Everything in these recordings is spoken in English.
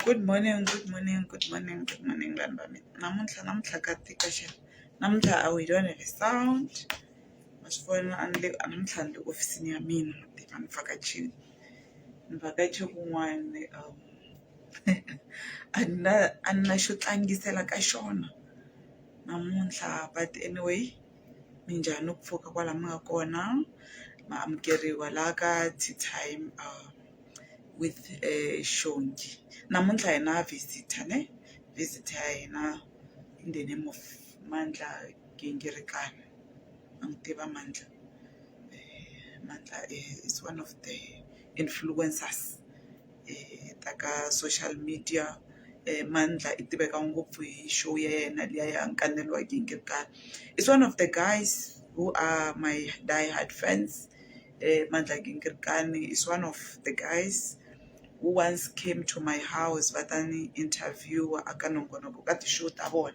Good morning, good morning, good morning, good morning, London. Namuhla katika she. Namuhla we don't have a sound. Masifona namhlanje ofisini yami ngivakatshile. Ngivakatshe kun'wana anna xo tlangisela ka xona namuntlha, but anyway minjhani ku pfuka kwala mi nga kona ma amukeriwa la ka tea time with Xongi. Namuntlha hi na visitor ya hina in the name of Mandla Gingirikani. Angitiva Mandla. Mandla is one of the influencers taka social media. Mandla itiveka ngopfu hi show ya yena liya ya Nkanelo Gingirikani. It's one of the guys who are my die-hard fans. Mandla Gingirikani is one of the guys who once came to my house but an interview akanongonogo ka show ta vona.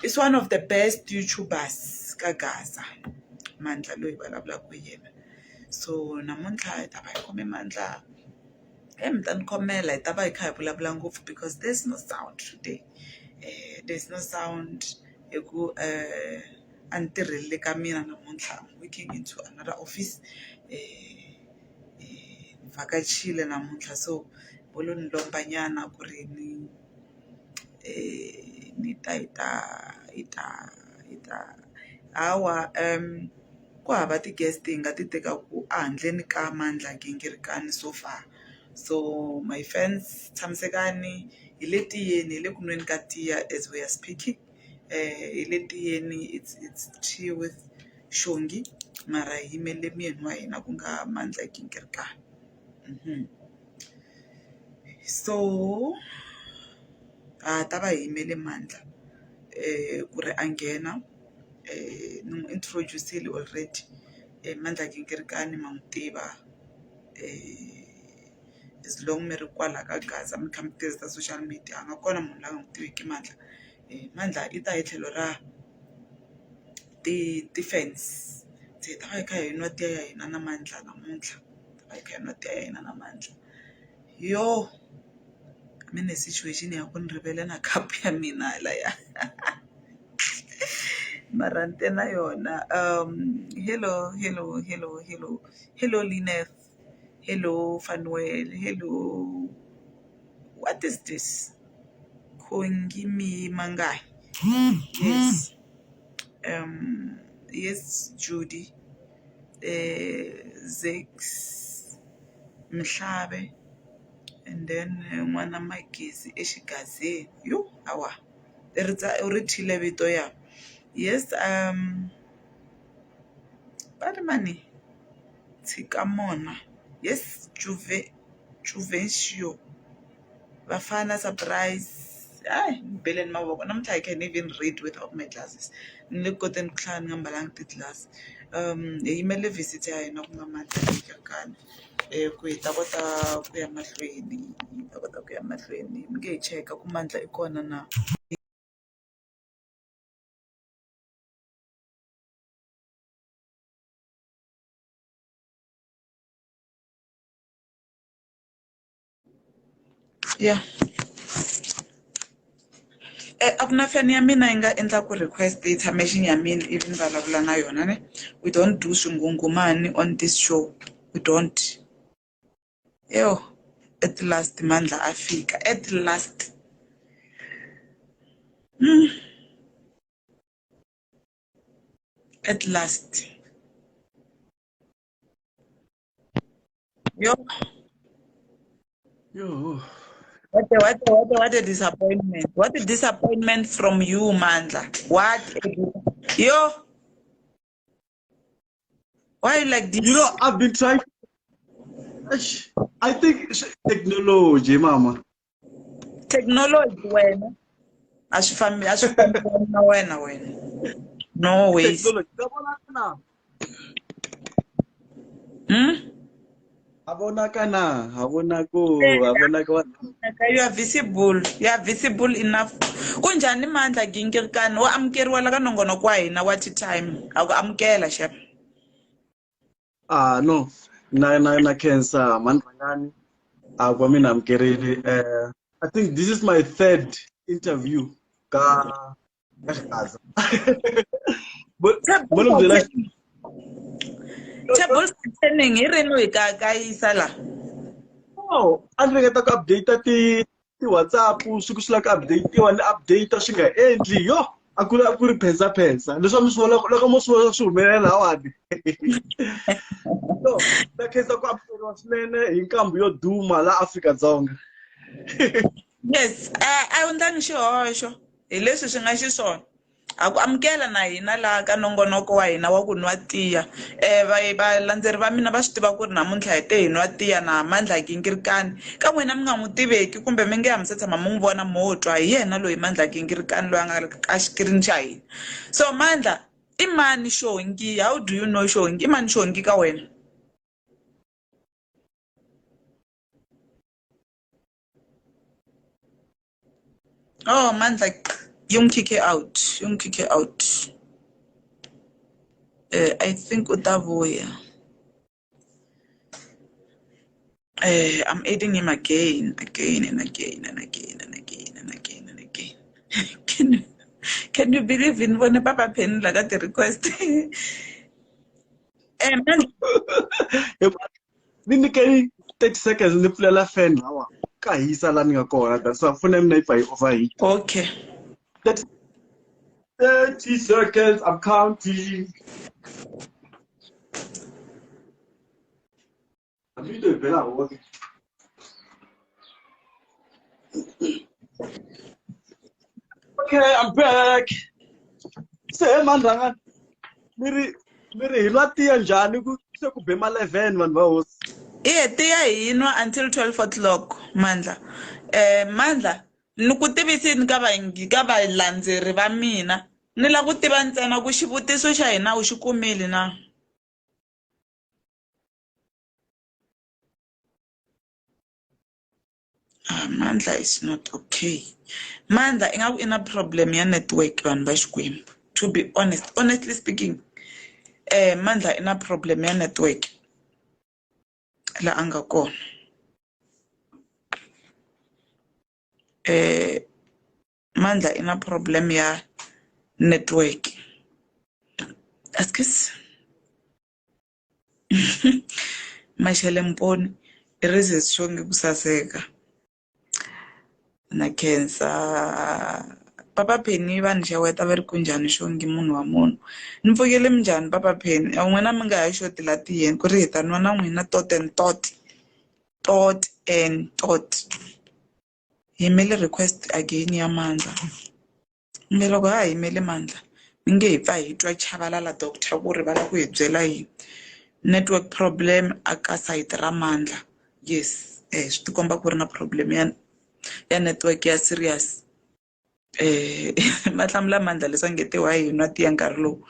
It's one of the best YouTubers ka Gaza. Mandla loyi vulavula ku yena. So namuntlha hi ta va hi khome Mandla. Mi ta ni khomela hi ta va hi kha hi vulavula ngopfu because there's no sound today. There's no sound hi ku a ni tirheli ka mina namuntlha. I'm working into another office. Vakachile namuntlha, so bolo ni lomba nyana ku ri ni ta hawa ku hava ti-guest hi nga ti tekaku handleni ka Mandla Gingirikani so far. So my fans tshamisekani, hi le tiyeni, hi le ku nweni ka tiya as we are speaking. Hi le tiyeni, it's tea with Xongi mara hi yimele muyeni wa hina ku nga Mandla Gingirikani. So ta va hi yimele Mandla ku ri a nghena ni n'wi introduce-ile already. Mandla Gingirikani ma n'wi tiva as long mi ri kwala ka Gaza mi kha mi tirhisa social media a nga kona munhu la nga n'wi tiveki Mandla. Mandla i ta hi tlhelo ra ti-fans. Se hi ta va hi kha hi nwa tiya ya hina na Mandla namuntlha. Ta va hi kha hi nwa tiya ya hina na Mandla. Yo, I'm in a situation ya ku ni rivele na cup ya mina laya. Marante na yona. Hello Lineth. Hello Fanuel. Hello. What is this? Kongimi Mangai. Yes. Yes, Judy. Zex Mhlabe. And then n'wana Magezi eXigazeni. Yo, awa. U ri thile vito ya. Yes, Badmani Tsikamona. Yes, Juvencio. Bafana surprise. Ay, Belen Mawoko. I can even read without my glasses. Nilikoten clan ngambalang ti glass. Email visit ya ina ku Mandla Gingirikani. Ku hi ta kota ku ya mahlweni. Mi nge cheka ku Mandla i kona na. Yeah. A ku na fan ya mina yi nga endla ku request intermission ya mina even vulavula na yona ne. We don't do swingungumani on this show. We don't. Yo, at last Mandla afika. At last. At last. Yo, Yo, what a disappointment. What a disappointment from you, Mandla. What? Yo, why you like this? you know, I've been trying. I think technology, mama. Technology wena. A swi fambi na wena. No ways. Technology. Abona ko. You are visible. You are visible enough. Kunjani Mandla Gingirikani wa amukeriwa la ka nongonoko wa hina wa tea time. A ku amukela chef. No. Na cancer, Mandla Gingirikani. Kwa mina amkerile. I think this is my third interview. Ka Gaza. But one of the last. Turning isala. Oh, andre ngeta ku update ti WhatsApp sukusula ku update one update swi nga endli yo a ku ri phensa leswi mi swi vona loko mo swi vona swi humelela lawani so ta khensa ku apuleriwa swinene hi nkambu yo duma la Afrika-Dzonga. Yes, a undlani xihoxo hi leswi swi nga xiswona. A ku amukela na hina laha ka nongonoko wa hina wa ku nwa tiya. Valandzeri va mina va swi tiva ku ri namuntlha hi te hi nwa tiya na Mandla Gingirikani. Ka n'wina mi nga n'wi tiveki kumbe mi nge ya mi se tshama mi n'wi vona mo twa hi yena loyi Mandla Gingirikani loyi a nga ka xikirini xa hina. So Mandla, i mani Xongi? How do you know Xongi? I mani Xongi ka wena? Oh, Mandla, you kick it out. You kick it out. I think Utavoya. I'm aiding him again and again and again. Can you believe in when Papa Pen like the request? Man, Ni nyikeni 30 seconds ni pfulela fan lawa ka hisa la ni nga kona that's why funa mina if I overheat. okay. 30 seconds, I'm counting. I'm doing the bell out. Okay, I'm back. Say Mandla Gingirikani. Miri hilwa tiya njhani ku se ku bema 11 vanhu va hosi. Tiya hinwa until 12 o'clock, Mandla. Mandla, ni ku tivisini ka valandzeri va mina. Ni la ku tiva ntsena ku xivutiso xa hina u xi kumile na. Mandla is not okay. Mandla, ingaku ina problem ya network vanhu va Xikwembu. To be honest, honestly speaking, Mandla ina problem ya network. La anga kona. Mandla ina problem ya network. Askis. Mashele mponi. Irize Xongi kusaseka. Na cancer. Papa Penny vanhu xeweta va ri ku njhani Xongi munhu wa munhu. Ni pfukile mi njhani Papa Penny? A n'wina mi nga ha xoti la tiyeni ku ri hi ta nwa na n'wina tot and tot. Tot and tot. Hi yimele request again ya Mandla. Mbe loko ha yimele Mandla mi nge hi pfa hi twa chavalala doctor ku ri va la ku hi byela yini. Network problem aka site ra Mandla. Yes, swi tikomba ku ri na problem ya network ya serious. Va hlamula Mandla leswi a nge te wa hi nwa tiya nkarhi lowu.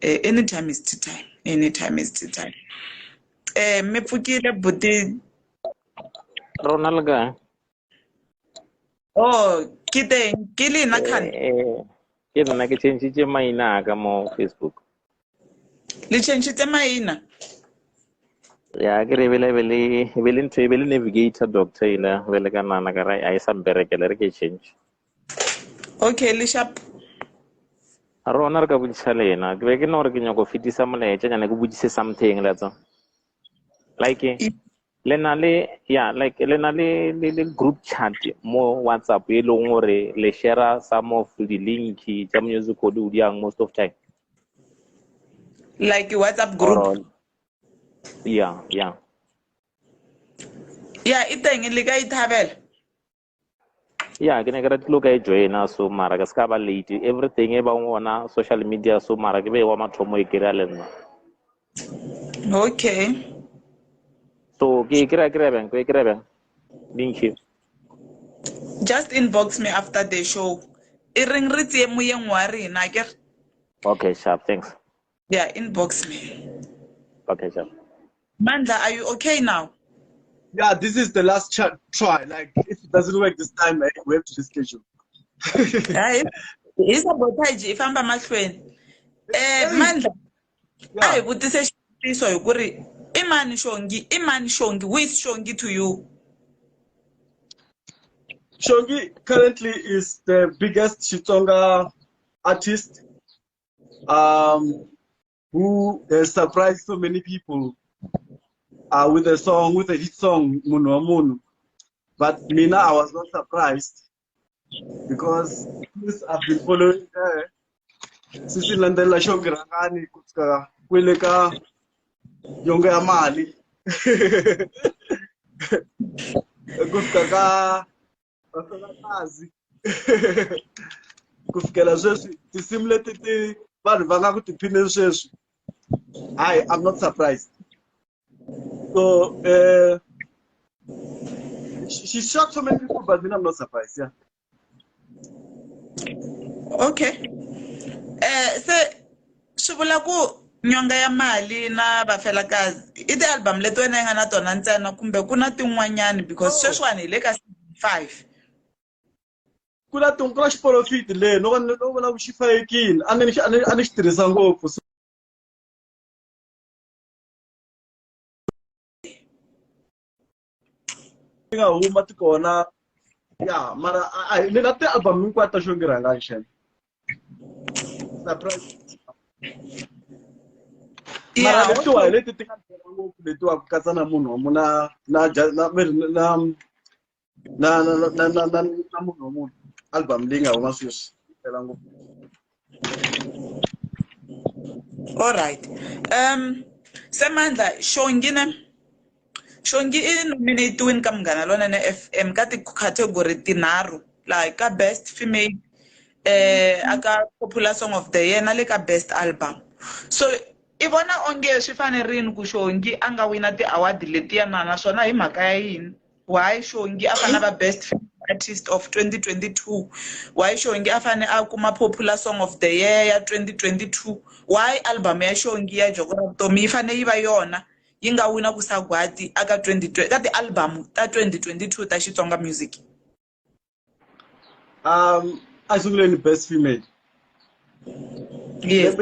Anytime is tea time. Anytime is tea time. Mi pfukile buti. Ronald ga. Oh, kile na khani. Ke nna ke change maina ka mo Facebook. Le change maina. Ya ke re bele ntho e bele navigator doctor ila bele ka nana ka ra ai sa berekele re ke change. Okay, le sharp. Ronald ka butsa lena ke be ke no re ke nyako fitisa molaetsa nyane ke butsise something letso. Like lena le group chat mo WhatsApp e leng gore le share some of the link tsa music o di yang most of time. Like WhatsApp group. Yeah. Yeah, iteng le ka ithabela. Yeah, ke ne ke ratile ka joina so mara ka ska ba late everything e ba ngona social media so mara ke be wa mathomo e kira le nna. Okay. So ke kira bang link. Just inbox me after the show. Iring ritse moyeng wa rena ke. Okay, sharp, thanks. Yeah, inbox me. Okay, sharp. Mandla, are you okay now? Yeah, this is the last try. Like, if it doesn't work this time, we have to reschedule. Hi sabotage ifamba mahlweni. Mandla. Ai vutise xivutiso hi ku ri i mani Xongi? Who is Xongi to you? Xongi currently is the biggest Xitsonga artist who has surprised so many people with a hit song, Munu wa Munu. But Mina, I was not surprised because since I've been following her, since Mandla Gingirikani, kutoka kwele ka yonge ya mali, kufika ka kazi, kufikela sweswi tinsimu leti vanhu va nga ku tiphineni sweswi. I'm not surprised. So she shocked so many people, but then I'm not surprised. Yeah. Okay. Se swi vula ku nyonga ya mali na vafelakazi i ti-album leti wena yi nga na tona ntsena kumbe ku na tin'wanyani because sweswiwani hi le ka season 5. Ku na xiporofiti leyi no vona ku xi fayekile a ni xi tirhisa ngopfu. So nga huma ti kona ya mara ni na ti-album hinkwato ta Xongi Rhangani xana. Surprise. Mara letiwa hi leti ti nga tirha ngopfu letiwa ku katsa na munhu wa muna na munhu wa munhu album leyi nga huma sweswi tela ngopfu. All right. Se Mandla Xongi i nominatiwini ka Munghana Lonene FM ka ti-category tinharhu like ka best female aka popular song of the year na le ka best album. So I vona onge swi fanerini ku Xongi a nga wina ti-award letiya naswona hi mhaka ya yini? Why Xongi a fane va best female artist of 2022? Why Xongi a fane a kuma popular song of the year ya 2022? Why album ya Xongi ya Joko ra Vutomi yi fane yi va yona yi nga wina ku sagwadi aka 2020 ka ti-album ta 2022 ta Xitsonga music? A sunguleni best female. Yes.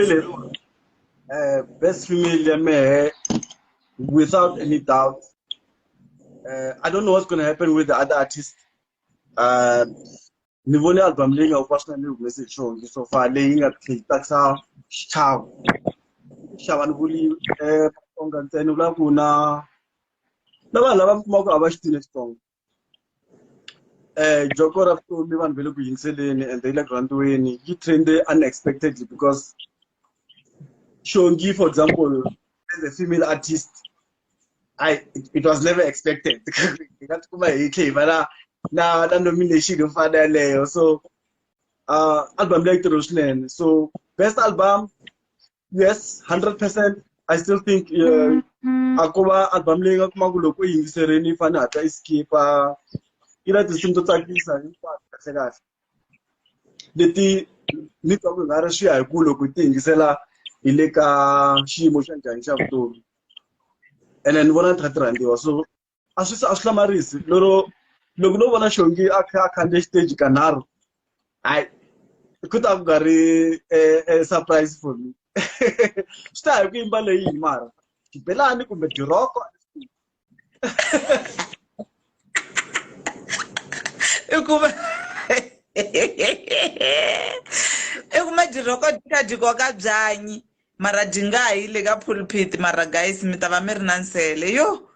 Best female ya mehe without any doubt. I don't know what's going to happen with the other artists. Ni vone album leyi nga personally humese Xongi so far leyi nga tsakisa xichava. Xava ni vuli Xitsonga ntsena vula ku na vanhu lava mi kumaka a va xi tile Xitsonga. Joko ra Vutomi vanhu va le ku yingiseleni and they le ku rhandziweni yi trende unexpectedly because Xongi, for example, as a female artist, it was never expected. Na nomination so album like Rosnen. So best album, yes, 100%. I still think Akoba album like Magulo ko yingisereni fana ata escape ila tisimto tsakisa hinkwato leti ni twa ku nga ri swi ya hi ku loko ti yingisela hi le ka xiyimo xa njhani xa vutomi and then ni vona ti kha ti rhandziwa so a swi hlamarisi loko no vona Xongi a khandziya xiteji kanharhu ku ta ku nga ri surprise for me swi ta hi ku yimba leyi mara xibelani kumbe diroko Ikuma diroko diko ka byanyi mara dinga hi le ka pulpit mara guys mi ta va mi ri na nsele yo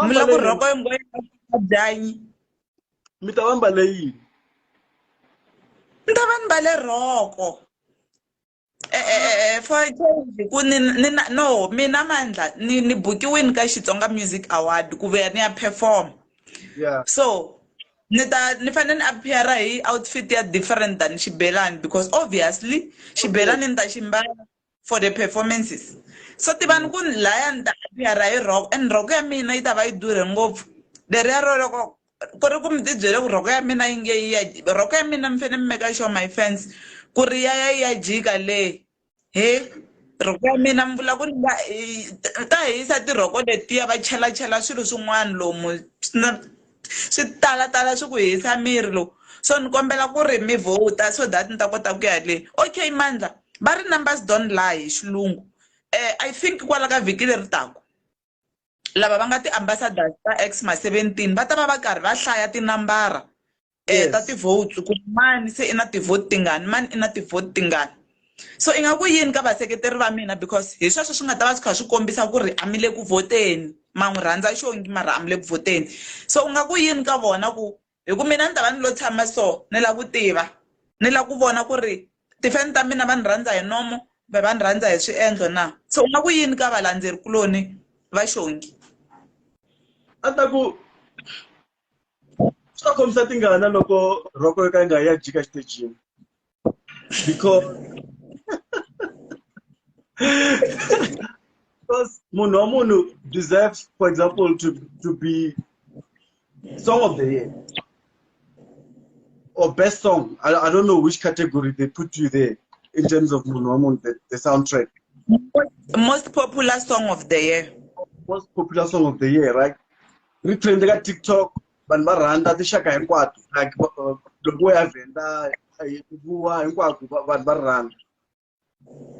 mi la ku roko yin'we ka byanyi mi ta va mbale yini ni ta va ni mbale roko for ku no mina Mandla ni bukiwini ka Xitsonga Music Award ku vuya ni ya perform. yeah So ni fanele ni appear hi outfit ya different than xibelani because obviously xibelani ni ta xi mbala for the performances. So tivani ku laya ni ta appear hi roko and roko ya mina yi ta va yi durhe ngopfu leriya ro loko ku ri ku mi ti byele ku roko ya mina yi nge roko ya mina mi fanele mi make sure my fans ku ri ya jika le he roko ya mina mi vula ku ni nga ta hisa tirhoko letiya va chela swilo swin'wana lomu swi tala swi ku hisa miri lowu so ni kombela ku ri mi vota so that ni ta kota ku ya le okay Mandla va ri numbers don't lie hi xilungu I think kwala ka vhiki leri taka lava va nga ti-ambassadors ta Xma 17 va ta va karhi va hlaya tinambara ta ti-votes ku mani se i na ti-vote tingani mani i na ti-vote tingani so i nga ku yini ka vaseketeri va mina because hi sweswo swi nga ta va swi kha swi kombisa ku ri a mi le ku voteni ma n'wi rhandza Xongi mara a mi le ku voteni so u nga ku yini ka vona ku hi ku mina ni ta va ni lo tshama so ni la ku tiva ni la ku vona ku ri tifeni ta mina va ni rhandza hi nomo va ni rhandza hi swiendlo na so u nga ku yini ka valandzeri kuloni va Xongi a ta ku swi ta kombisa tingana loko roko yo ka yi nga ya jika xitejini because munhu wa munhu deserves, for example, to be song of the year or best song. I don't know which category they put you there in terms of munhu wa munhu, the soundtrack. Most popular song of the year. Most popular song of the year, right? Retrend ka TikTok, vanhu va rhandza tinxaka hinkwato, like loko ya vhenda vuwa hinkwako vanhu va rhandza.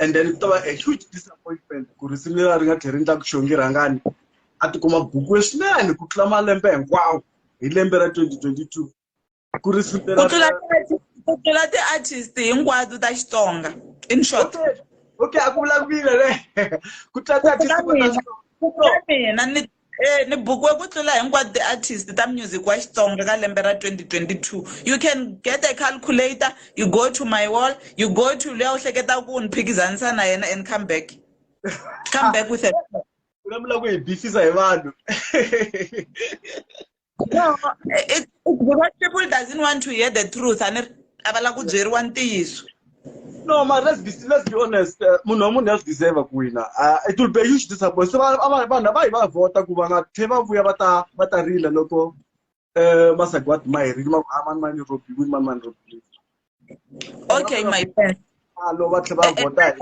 And then it was a huge disappointment ku risimu leri nga tlhela ri endla ku Xongi Rhangani a tikuma buku swinene ku tlula malembe hinkwawo hi lembe ra 2022 ku risimu ku tlula ti-artist hinkwato ta Xitsonga in short okay a ku vulavulile le ku tlula ti-artist ta mina ni bukiwe ku tlula hinkwato ti-artist ta music wa Xitsonga ka lembe ra 2022 you can get a calculator you go to my wall you go to leya u hleketa ku ni phikizanisa na yena and come back with it ulamula ku hi bifisa hi vanhu no it's because people doesn't want to hear the truth and a va la ku byeriwa ntiyiso. No, man, let's be honest. Munhu wa munhu has deserve ku wina. It will be a huge disappointment. So vanhu va vota ku va nga tlhela va vuya va ta rila loko masagwadi ma herile mani robi win mani robi. Okay, my friend. Lo va tlhela va vota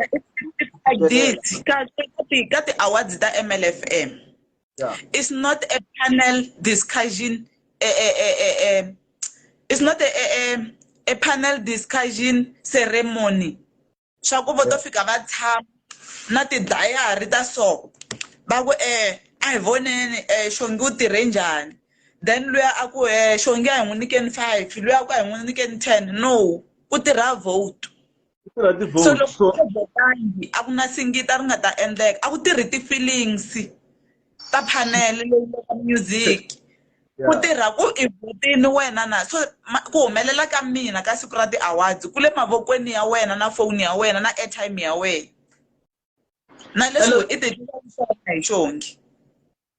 ka ti-awards ta MLFM. Yeah. It's not a panel discussion. It's not a panel discussion ceremony. Swa ku voto fika va tshama na ti-diary ta so va ku a hi voneni Xongi u tirhe njhani then luya a ku Xongi a hi n'wi nyikeni 5 luya a ku a hi n'wi nyikeni 10 no ku tirha vote so loko votangi a ku na singita ri nga ta endleka a ku tirhi ti-feelings ta panel leyi ka music ku tirha ku i votini wena na so ku humelela ka mina ka siku ra ti-awards ku le mavokweni ya wena na phone ya wena na airtime ya wena na leswi i ti hi Xongi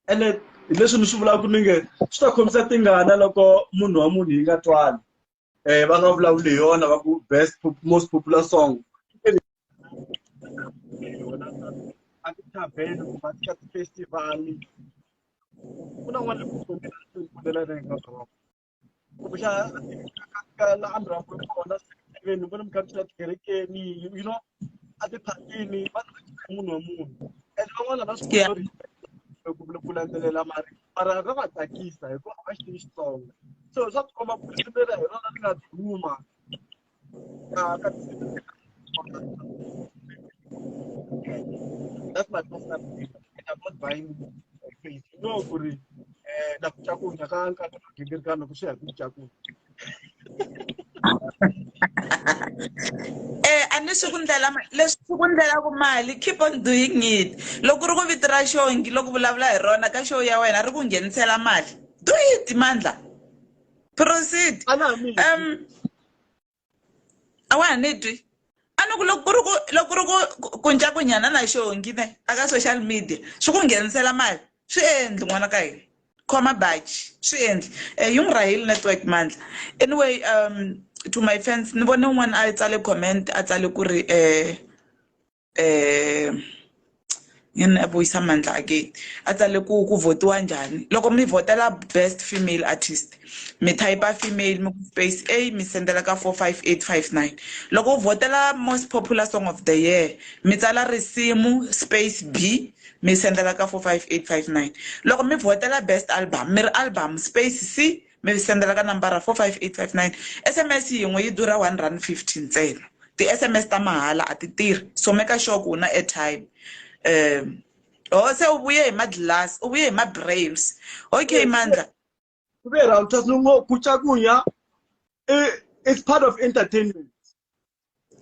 ene leswi ni swi vulaka ku ninge swi ta khomisa tingana loko munhu wa munhu yi nga twani va nga vulavuli hi yona va ku most popular song a ti-tavern kumbe a ti-festival ku na n'wana kumbexana la andrambu kona ni vona mi kha mi tikerekeni you know a tiphatini va munhu wa munhu and van'wana va swi kota ku landzelela mara ra va tsakisa hikuva va xi tivi Xitsonga so swa tikomba ku risimu leri hi rona ri nga duma ka that's my personal opinion. I'm not buying faith. No, kuri na kuchakunya ka Nkanelo Gingirikani ku swi ya ku chakunya. a ni swi ku ndlela leswi swi ku ndlela ku mali keep on doing it loko ri ku vito ra Xongi loko vulavula hi rona ka show ya wena ri ku nghenisela mali do it Mandla proceed a wa ni twi a ni ku loko ri ku ncakunyana na Xongi ne aka social media swi ku nghenisela mali swi endli n'wana ka hina khoma bachi swi endli yung rahil network Mandla anyway to my fans ni vone un'wana a tsale comment a tsale ku ri yini a vuyisa Mandla again a tsale ku votiwa njhani loko mi votela best female artist mi type female mi space A mi sendela ka 45859 loko u votela most popular song of the year mi tsala risimu space B mi sendela ka 45859 loko mi votela best album mi ri album space C mi sendela ka nambara 45859 SMS yin'we yi durha 150 ntsena ti-SMS ta mahala a ti tirhi so make sure ku na airtime se u vuye hi ma-glass u vuye hi ma-braves okay Mandla ku ve round tas no ku chakunya It's part of entertainment.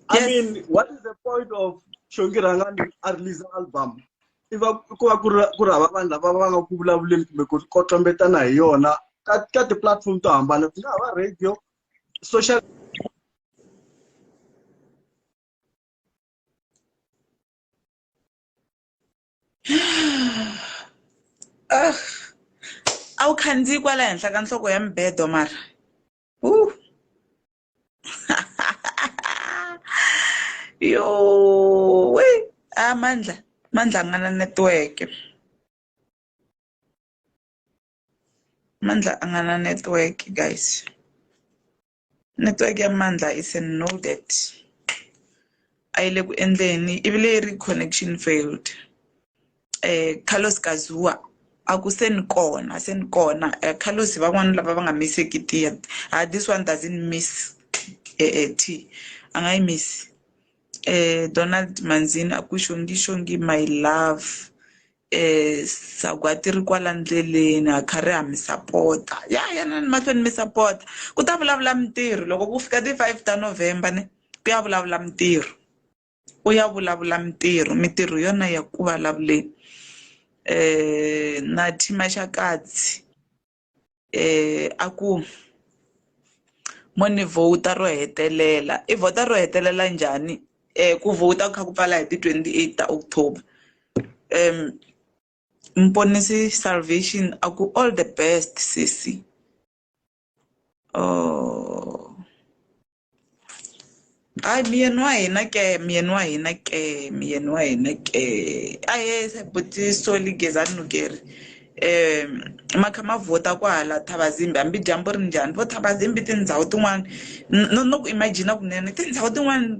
I Yes. mean, what is the point of Xongi Rhangani release album? If I kurava vanhu lava va nga ku vulavuleni kumbe ku kotombetana hi yona ka ti-platform to hambana ku nga va radio, social. A wu khandziyi kwala henhla ka nhloko ya mbedo mara yo we Mandla a nga na network. Mandla a nga na network, guys. Network ya Mandla is noded. A yi le ku endleni ivile yi ri connection failed. Carlos Kazua aku seni kona Carlos van'wana lava va nga misseki ti this one doesn't miss T a nga yi miss. Donald Manzini aku Xongi my love. Sagwati ri kwala ndleleni a kha ri ha mi sapota yana ni mahlweni mi sapota ku ta vulavula mintirho loko ku fika ti 5 ta November ne ku ya vulavula mintirho u ya vulavula mintirho yona ya ku vulavuleni na Thima Xakadzi aku moni vota ro hetelela I vota ro hetelela njhani ku vota ku kha ku pfala hi ti 28 ta October. Mponisi Salvation aku all the best sisi. Ay miyeni wa hina ke aye buti Soli Gezani Nugeri makha ma vota kwala Thabazimbi hambi dyambu ri njhani vo Thabazimbi tindhawu tin'wana no ku imagine kunene tindhawu tin'wana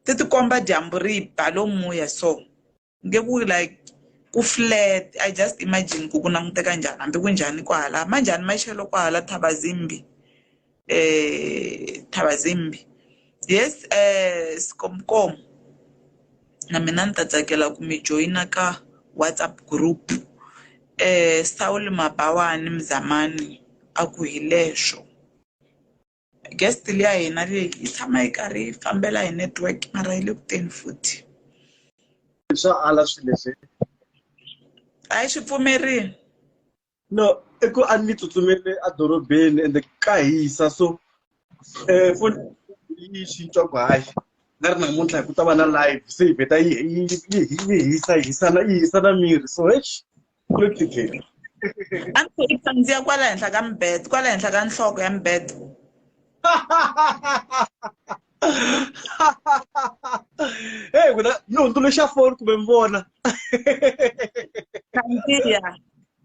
ti tikomba dyambu ri ba lomuya so nge ku like ku flat. I just imagine ku languteka njhani hambi ku njhani kwala manjhani maxelo kwala Thabazimbi yes Skomkom na mina ni ta tsakela ku mi joina ka WhatsApp group Saul Mabawani Mzamani aku hi leswo guest liya hina leyi yi tshama yi karhi yi fambela hi network mara yi le ku teni futhi Swa ala swilo leswi. a yi swi pfumerini. No, eku a ni tsutsumele adorobeni ende ka hisa so foni yi cincwa ku hayi nga ri namuntlha ku ta va na live se yi vheta yi hisa na miri so ku le ku tikeni. A ni yi khandziya kwala henhla ka mbedo kwala henhla ka nhloko ya mbedo. Hey, ni hundzuluxa foni kumbe mi vona. Khandziya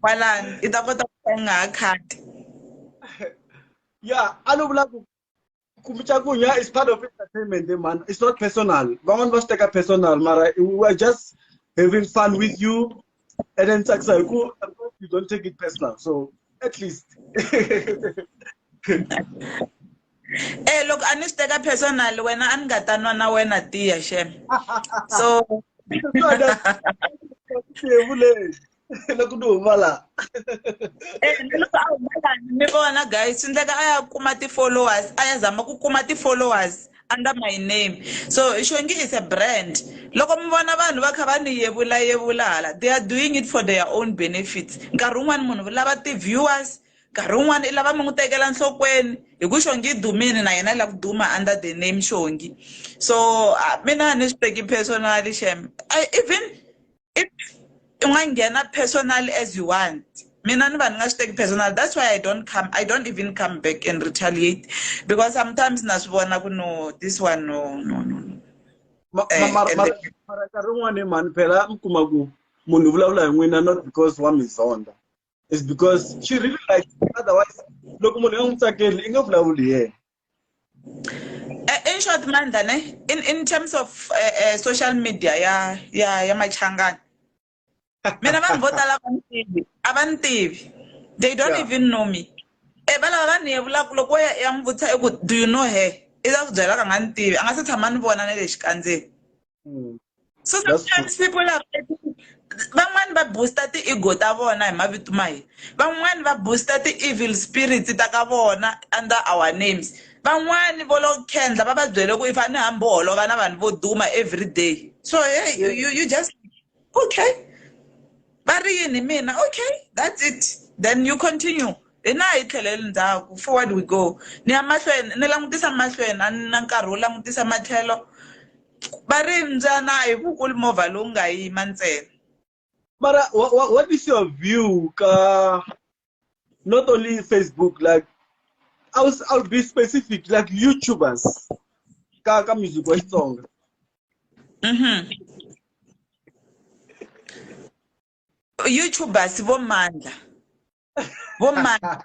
kwalani I ta kota ku ka yi nga ha khati. Yeah, I know like Kumichagunya is part of entertainment, man. It's not personal. Van'wana va swi teka personal, mara we are just having fun with you. And then you don't take it personal. So at least. Look, a ni swi teka personal wena a ni nga ta nwa na wena tiya shem. So mi vona guys swi endleka a ya kuma ti-followers a ya zama ku kuma ti-followers under my name so Xongi is a brand loko mi vona vanhu va kha va ni yevula hala they are doing it for their own benefits nkarhi wun'wani munhu lava ti-viewers nkarhi wun'wani I lava mi n'wi tekela nhlokweni hi ku Xongi I dumile na yena I lava ku duma under the name Xongi so mina a ni swi teki personally shem even if u nga nghena personal as you want mina ni vanhu nga swi teki personal that's why I don't even come back and retaliate because sometimes na swi vona ku no this one no mara nkarhi wun'wani mani phela mi kuma ku munhu vulavula hi n'wina not because wa mi zonda it's because she really likes you. Otherwise loko munhu a n'wi tsakeli I nga vulavuli yena. In short Mandla ne in terms of social media ya machangani mina vanhu vo tala a va ni tivi they don't even know me va lava va ni yevulaka loko wo ya n'wi vutisa eku do you know her I ta ku byela ka nga ni tivi a nga se tshama ni vona na le xikandzeni so sometimes people are van'wani va booster ti-ego ta vona hi mavito ma hina, van'wani va booster ti-evil spirits ta ka vona under our names, van'wani vo lo khendla va va byele ku i fane hambi holova na vanhu vo duma every day. So hey, you just okay, va ri yini mina, okay, that's it, then you continue. Hina hi tlheleli ndzhaku, forward we go. Ni ya mahlweni ni langutisa mahlweni, a ni na nkarhi wo langutisa matlhelo. Va ri mbyana hi vukulu movha lowu nga yima ntsena. But what is your view? Not only Facebook, like I'll be specific, like YouTubers. Ka music wa Xitsonga. YouTubers vo Mandla. Vo Mandla.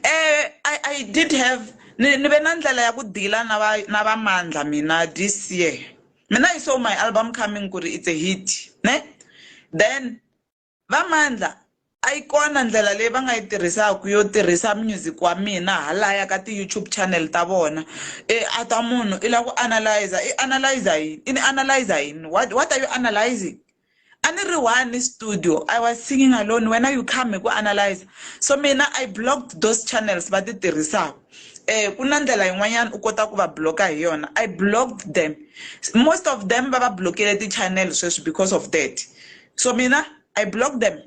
I did have ni ve na ndlela ya ku deala na va Mandla mina this year. Mina I saw my album coming ku ri it's a hit, ne? Then va Mandla a kona ndlela leyi va nga yi tirhisaka yo tirhisa music wa mina halaya ka ti-YouTube channel ta vona. A ta munhu i la ku analyze, i analyze yini? What are you analyzing? Ani one studio, I was singing alone. When you come go analyze, so mina I blocked those channels but ti tirhisaka. Kuna ndlela yin'wanyana u kota ku va block hi yona. I blocked them. Most of them va blockele ti channels sweswi because of that. So mina I blocked them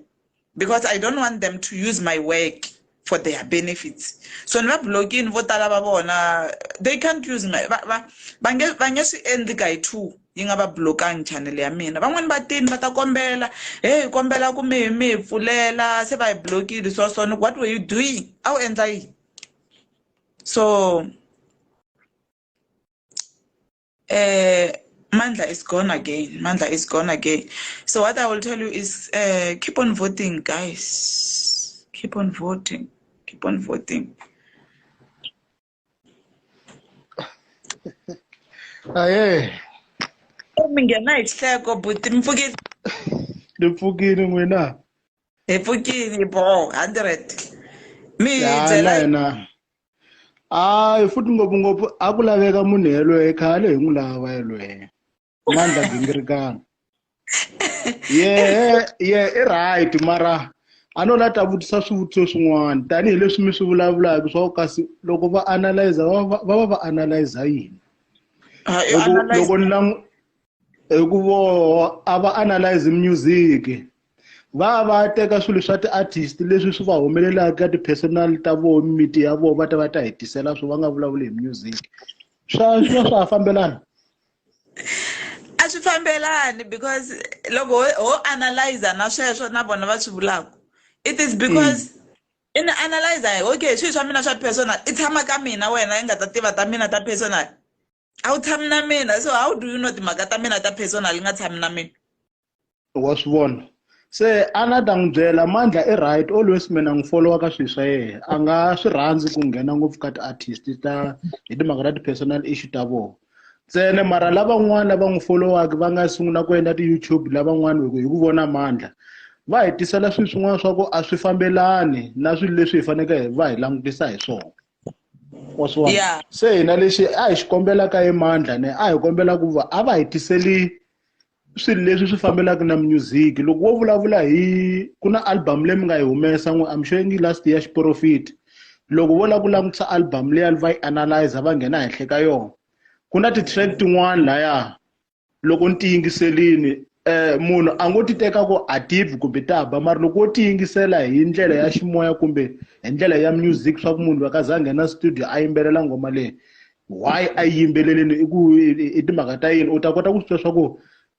because I don't want them to use my work for their benefits. So ni va blocking vo tala va vona, they can't use my va nge swi endli ka hi two yi nga va blockang channel ya mina. Van'wani va tini va ta kombela, hey kombela ku mi pfulela se va hi blockile so what were you doing? A wu endla yini? So Mandla is gone again. Mandla is gone again. So what I will tell you is keep on voting, guys. Keep on voting. Keep on voting. Aye. Mingena isihleko but mfukile. Lepfukile n'wina. Mfukile bo 100. Mi Ya byela yena. Futhi ngopfu a ku laveka munhu yelwe khale hi n'wi lava yelwe. Mandla Gingirikani. I right mara a no la ta vutisa swivutiso swin'wana tanihileswi mi swi vulavulaka swa ku kasi loko va analyze va analyze yini. Loko ni lang hikuva a va analyze music va teka swilo swa ti-artist leswi swi va humelelaka ti-personal ta vo mimiti ya vo va ta hetisela swi va nga vulavuli hi music swa fambelana. a swi fambelani because loko ho analyze na sweswo na vona va swi vulaka, it is because in analyze okay swilo swa mina swa personal i tshama ka mina, wena i nga ta tiva ta mina ta personal a wu tshami na mina, so how do you know timhaka ta mina ta personal nga tshami na mina? Wa swi vona se a na ta n'wi byela Mandla i right, always mina n'wi followa ka swilo swa yena a nga swi rhandzi ku nghena ngopfu ka ti-artist ta hi timhaka ta ti-personal issue ta vona ntsena, mara lavan'wana lava n'wi followaka va nga sungula ku endla ti-YouTube lavan'wana hi ku vona Mandla va hetisela swilo swin'wana swa ku a swi fambelani na swilo leswi hi fanekele va hi langutisa hi swona. Wa swi vona se hina lexi a hi xikombela ka Mandla ne a hi kombela ku va a va hetiseli swilo leswi swi fambelaka na music. Loko wo vulavula hi ku na album leyi mi nga yi humesa I'm showing last year Profit, loko vo la ku langutisa album leyi va yi analyze va nghena henhla ka yona ku na ti-track tin'wana laya loko ni ti yingiselini munhu a ngo ti teka ku a deep kumbe taba, mara loko wo ti yingisela hi ndlela ya ximoya kumbe hi ndlela ya music swa ku munhu va ka za nghena studio a yimbelela ngoma leyi why a yimbeleleni i timhaka ta yini, u ta kota ku swi swa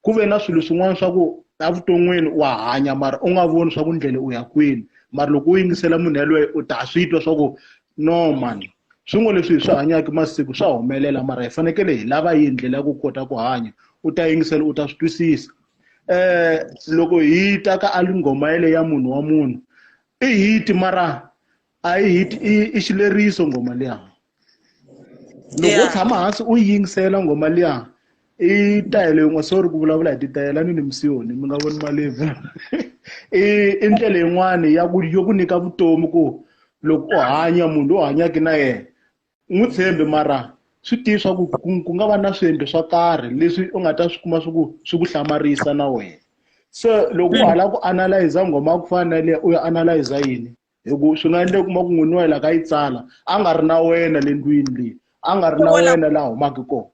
ku ve na swilo swin'wana swa ku evuton'wini wa hanya mara u nga voni swa ku ndlela u ya kwini, mara loko u yingisela munhu yaloye u ta swi twa swa ku no man swin'wana leswi hi swi hanyaka masiku swa humelela mara hi fanekele hi lava yi ndlela ya ku kota ku hanya, u ta yingisela u ta swi twisisa. Loko hi ta ka ngoma yele ya munhu wa munhu i hit mara a hi hit i xileriso ngoma liya. Loko u tshama hansi u yingisela ngoma liya i tayele yin'we sorry ku vulavula hi titayela ni nimisioni mi nga voni malevhi i ndlela yin'wani ya ku nyika vutomi ku loko u hanya munhu u hanyaki na yena n'wi tshembi mara swi tivi swa ku nga va na swiendlo swo karhi leswi u nga ta swi kuma swi ku hlamarisa na wena. So loko u hala ku analyze ngoma ku fana le u ya analyze yini hikuva swi nga endle kuma ku n'wini wa yela ka yi tsala a nga ri na wena le ndlwini leyi a nga ri na wena laha humaka kona.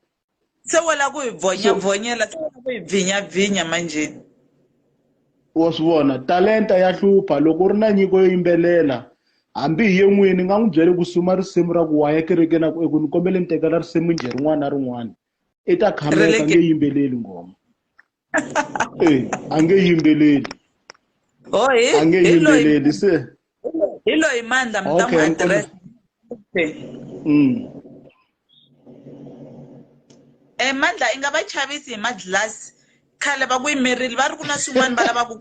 Se wala ku hi vhonyela se wala ku hi bvinya manje. Wa swi vona talenta ya hlupha loko u ri na nyiko yo yimbelela hambi hi ye n'wini nga n'wi byele ku suma risimu ra ku waya kerekeni na ku ni kombele ni tekela risimu njhe rin'wana na rin'wana i ta khameka nge yimbeleli ngoma. A nge yimbeleli. A nge yimbeleli se hi loyi Mandla mi ta n'wi address. Mandla i nga va chavisi hi madlasi khale va ku yimerile va ri ku na swin'wana va lava ku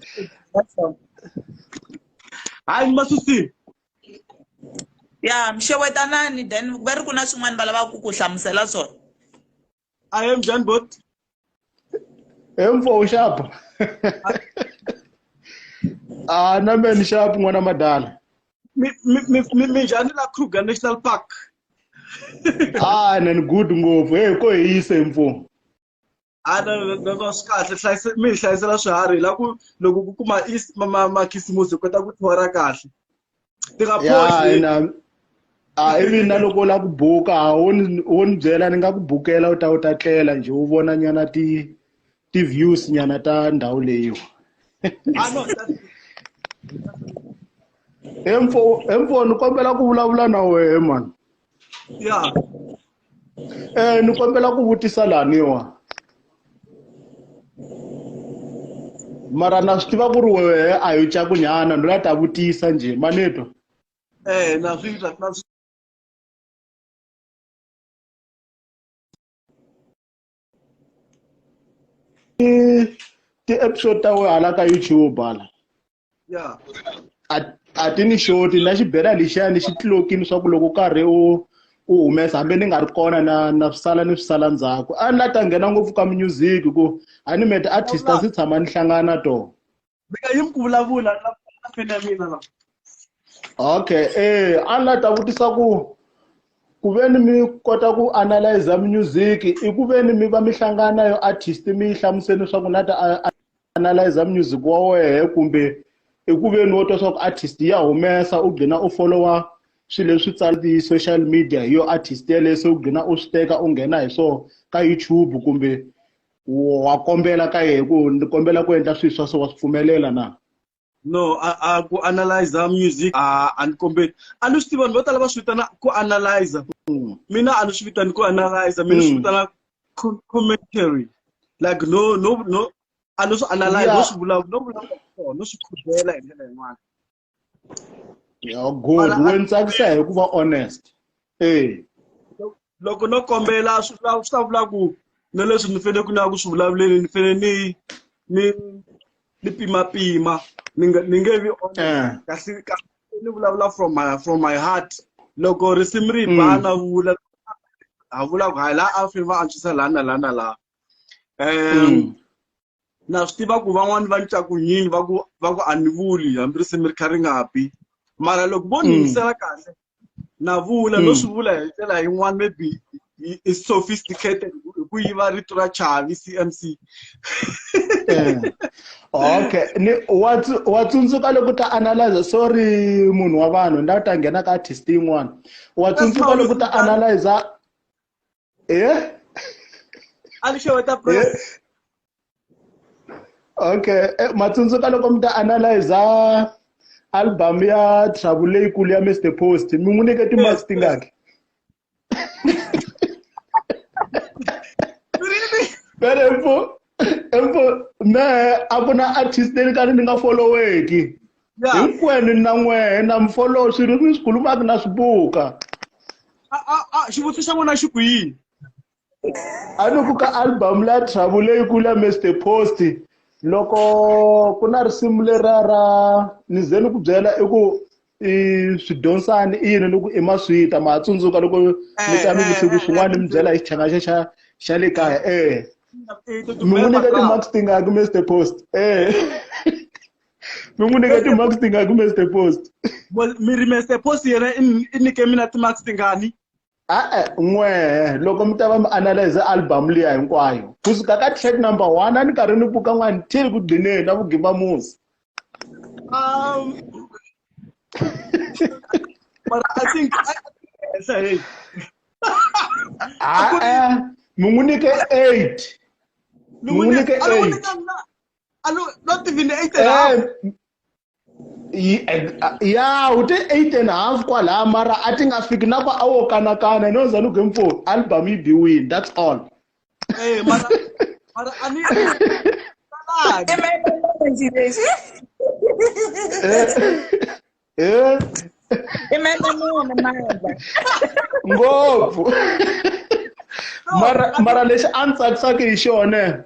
hayi masusi ya mxewetanani then va ri ku na swin'wana va lava ku hlamusela swona. I am John Bot. Mfo sharp. Na men sharp n'wana madala. Mi njhani la Kruger National Park? Nani good ngopfu ko hi yise mfo. No kahle mi hlayisela swiharhi la ku loko ku kuma makhisimusi kota ku thora kahle. Ti nga phosi. Ivi na loko la ku buka wo ni byela ni nga ku bukela u ta tlela nje u vona nyana ti views nyana ta ndhawu leyo. No. Mfo ni kombela ku vulavula na wehe man. Yeah. Ni kombela ku vutisa laniwa. Mara na swi tiva ku ri wehe a hi cakunyana ni la ta vutisa nje manetwa. Na swi ti-episode ta wena hala ka YouTube hala. Yeah. A ti ni short na xibela lexiyani xi tlilokini swa ku loko karhi u humesa hambi ni nga ri kona na swisala ni swisala ndzhaku. A ni la ta nghena ngopfu ka music ku a ni mete artist a si tshama ni hlangana to. Bika yimi ku vulavula na fana ya mina la. Okay, a ni la ta vutisa ku veni mi kota ku analyze music i ku veni mi va mi hlangana yo artist mi hlamuseni swa ku na ta analyze music wa wehe kumbe i ku veni wo twa swa ku artist ya humesa u gcina u followa swilo leswi tsala ti-social media hi yo artist yeleyo se u gcina u swi teka u nghena hi swona ka YouTube kumbe wa kombela ka yehe ku ni kombela ku endla swilo swa so wa swi pfumelela na? No, ku analyze music and kombe a ni swi tiva vanhu vo tala va swi vitana ku analyze. Mina a ni swi vitani ku analyze, mina swi vitana commentary. Like no a no swi analyze no swi vulavula no swi khudela hi ndlela yin'wana. Good weni tsakisa hi ku va honest. Loko no kombela swi ta vula ku na leswi ni fanele ku na ku swi vulavuleni ni fanele ni pima ni nge vi honest kasi ni vulavula from my heart. Loko risimu ri bana vula ku hayi la afini va antswisa lana la. Na swi tiva ku van'wani va ncakunyini va ku a ni vuli hambi risimu ri kha ri nga bi mara loko vo ni yingisela kahle na vula no swi vula hi ndlela yin'wana maybe is sophisticated ku yiva rito ra chavi CMC. Okay, wa tsundzuka loko ta analyze sorry munhu wa vanhu ndawu ta nghena ka artist yin'wana wa tsundzuka loko ta analyze Alisheweta press. Okay, matsundzuka loko mi ta analyze album ya Trouble leyikulu ya Mr Post mi n'wi nyike ti-marks tingaki? Pero empo me a ku na artist leyi ka ni nga followeki hinkwenu na n'wehe na mi follow swilo swi khulumaka na swibuka. Xivutiso xa n'wina xi ku yini? A ni ku ka album la Trouble leyikulu ya Mr Post loko ku na risimu leriya ra ni ze ni ku byela i ku swidonsani i yini loko i maswita ma tsundzuka loko ni ta ni vusiku swin'wana ni mi byela hi xichanga xa le kaya mi n'wi nyika ti-marks tingaki Mr Post mi n'wi nyika ti-marks tingaki Mr Post? Mi ri Mr Post yena i nyike mina ti-marks tingani? n'we loko mi ta va mi analyze album liya hinkwayo kusuka ka track number 1 a ni karhi ni buka n'wana till ku dhineni na vugimamusi. But I think say Mungunike 8. Mungunike 8. Not even 8 Yeah, ute 8.5 kwala mara I think afiki na kwa awo kana no zanu gemfo album ibi win, that's all. Hey, mara ani ngopfu mara lexi a ni tsakisaka hi xona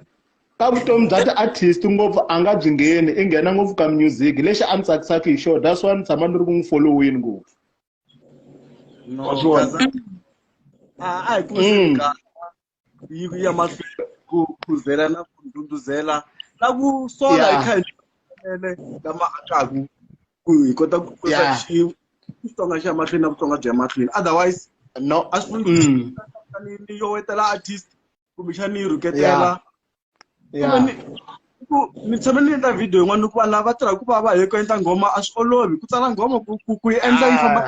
ka vutomi bya ti-artist ngopfu a nga byi ngheni i nghena ngopfu ka music lexi a ni tsakisaka hi xona that's why ni tshama ni ri ku n'wi followini ngopfu. ai kusika ya mahlweni ku zela na ku nduduzela na ku sola ikhayele lama akaku ku hi kota ku kota Xitsonga xa mahlweni na Vutsonga bya mahlweni otherwise no ni yo wetela artist kumbexani yi rhuketela ni tshame ni endla video yin'wana ku vanhu lava tirhaka ku va hi ku endla nghoma a swi olovi ku tsala nghoma ku yi endla yi famba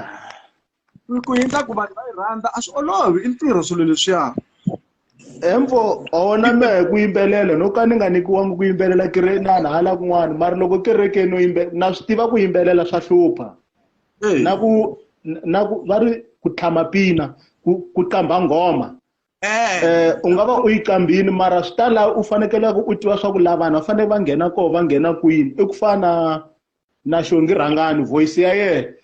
ku endla ku vanhu va yi rhandza a swi olovi i ntirho swilo leswiya. Empo awona me ku yimbelela no ka ni nga nikiwangi ku yimbelela kerenana hala kun'wana mara loko kerekeni no yimbelela na swi tiva ku yimbelela swa hlupha na ku va ri ku tlhama pina ku qamba nghoma u nga va u yi qambini mara swi ta la u fanekele u tiva swa ku lavana va fanele va nghena koho va nghena kwini i ku fana na Xongi Rhangani voice ya ye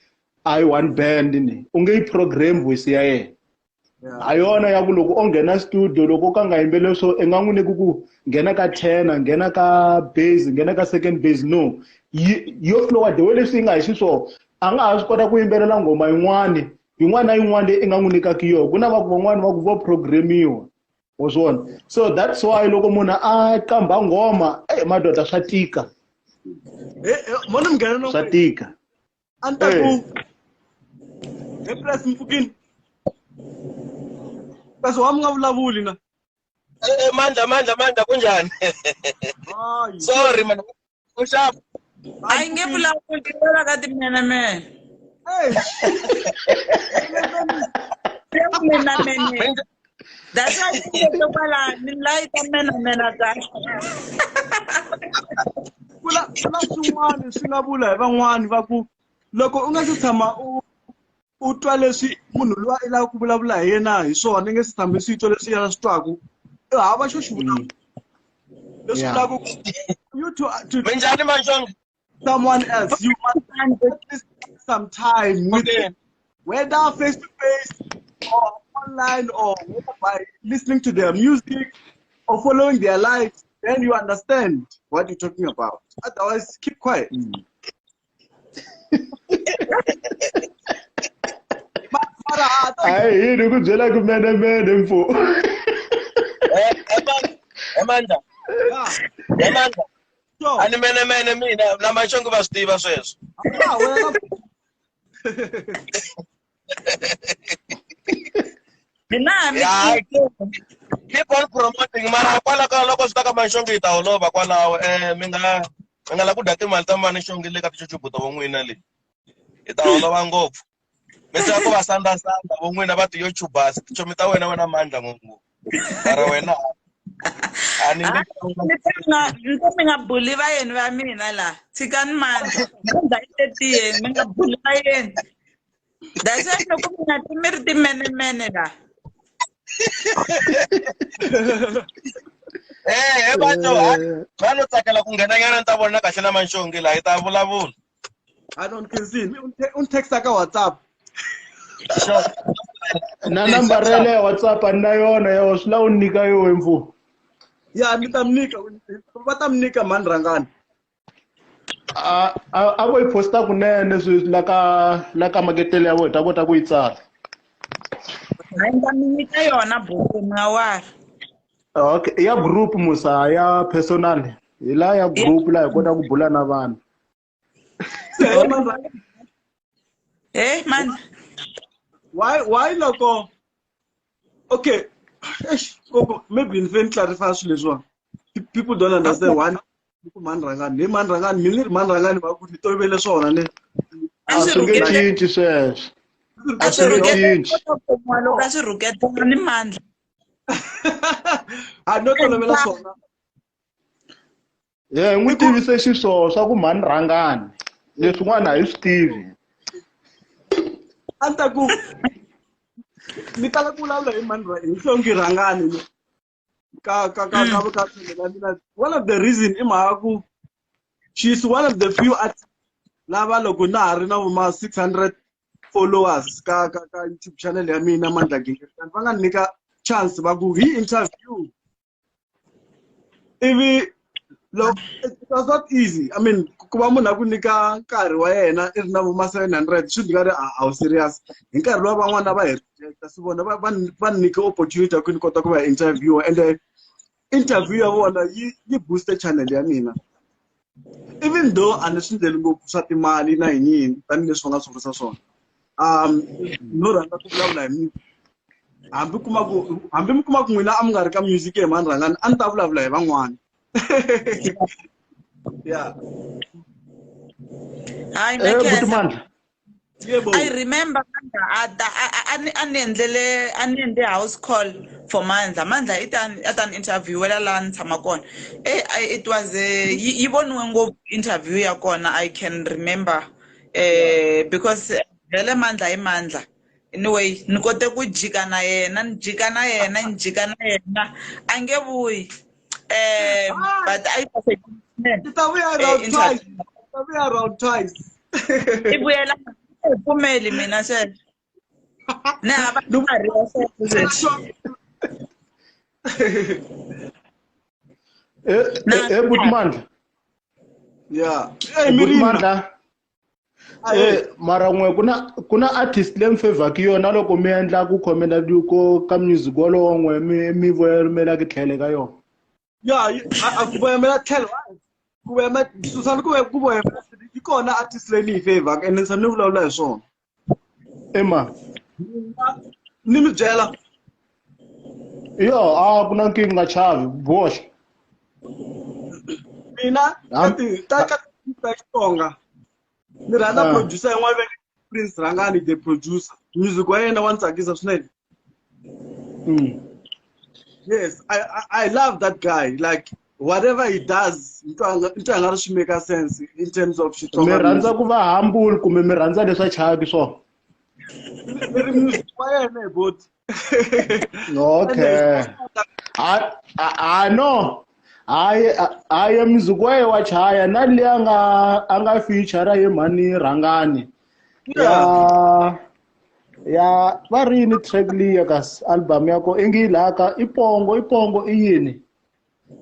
a yi one band ni u nge yi program voice ya ye a yona ya ku loko o nghena studio loko ka nga yimbeleli so i nga n'wi nyiki ku nghena ka tenor nghena ka bass nghena ka second bass no yo flow the way leswi yi nga hi xiswona a nga ha swi kota ku yimbelela nghoma yin'wana na yin'wana leyi i nga n'wi nyikaki yona ku na va ku van'wana va ku vo programiwa wa swona so that's why loko munhu a qamba nghoma madoda swa tika mona mnghena no swa tika anta ku press mfukini bese wami nga vulavuli na Mandla kunjani? Sorry man. Ushap. Ay nge vulavuli wala ka timena that's why you wala ni light mena ka kula swin'wana swi nga vula hi van'wani va ku loko u nga se tshama u twa leswi munhu loyi a lava ku vulavula hi yena hi swona i nge se tshame switwa leswi yena swi twaku i hava xo xi vulavula leswi vulaku you to Minjani manjong? someone else you must at least some time with them, whether face to face or online or by listening to their music or following their lives, then you understand what you're talking about. Otherwise, keep quiet. Ai, ni ku byela ku mene mfo. Amanda. Ani mene mina na machongo va swi tiva sweswo. Keep on promoting mara kwala ka loko swi ta ka machongo yi ta olova kwalaho mi nga la ku dya timali ta mani xongi le ka tichuchubu ta van'wina le yi ta olova ngopfu mi se ku va sanda van'wina va ti-YouTubers tichomi ta wena Mandla ngopfu mara wena ani mi nga buli va yeni va mina la tshikani Mandla mi nga buli va yeni that's why loko mi nga ti mi ri timene la vano tsakela ku nghena nyana ni ta vona kahle na manxongi la yi ta vulavula I don't concede un text ka WhatsApp na number rele WhatsApp na yona yo swi la u nyika yo mfu ya ni ta mnika va ta mnika Mandla Gingirikani a vo yi posta kunene sweswi la ka maketele ya vona ta kota ku yi tsala hayi ta mi nyika yona buku nga wari okay ya group musa ya personal ila ya group la hi kota ku bula na vanhu Mandla why loko Okay. Maybe in vain clarify this one. People don't understand one. People Rhangani. Rhangani bakuthi toyibele swona ne. Asingecintshi sweswo. Asingecintshi. ni Mandla. I no tolovela swona. N'wi tivise xiswona swa ku mani Rhangani. Leswin'wana hi swi tivi. Antaku ni tala ku vulavula hi Xongi Rhangani one of the reason i mhaka she's one of the few artists lava loko na ha ri na ma 600 followers ka YouTube channel ya mina Mandla Gingirikani va nga nyika chance va ku hi interview ivi it was not easy. I mean ku va munhu a ku nyika nkarhi wa yena i ri na ma 700 swi ndzi nga ri a serious hi nkarhi lowu van'wana va hi rejecta swi vona va nyika opportunity ya ku ni kota ku va interview and interview ya vona yi booster channel ya mina even though a ni swi ndleli ngopfu swa timali na hinyini tanihileswi va nga swi vurisa swona no rhandza ku vulavula hi mina hambi mi kuma ku n'wina a mi nga ri ka music hi mani Rhangani a ni ta vulavula hi van'wana yeah. Hi, I remember I house call for Mandla. Mandla at an interview where land tamakon. It was even when interview yakona I can remember because vele Mandla. Anyway, nikote ku jika na yena angevuyi. But I was around twice. Ibuyela kumeli mina sel. Na abantwana Mandla. Yeah. Mandla. Mara n'we kuna artist leyi mi favor-ka yona loko mi endla ku khomela ko ka music wolowo n'we mi voyamela ku tlhele ka yona. Yeah, ku voyamela tlhelo ku voyamela Susana ku voyamela yi kona artist leyi ni yi favor-ka and ni vulavula hi swona. Ni mi byela. Yo, ku na nkingha chavi boxa. Mina ta Xitsonga. Ni rhandza producer yin'wana va Prince Rhangani the producer. Music wa yena wa tsakisa swinene. Yes, I love that guy. Like whatever he does, it make sense in terms of Xitsonga. Mi rhandza ku va humble kumbe mi rhandza leswa chavi swona. Very music wa yena both. Okay. I know. I am Zugwe wa chaya na le anga feature ye mani Rhangani. Ya varini track liya kas album yako ingilaka ipongo iyini.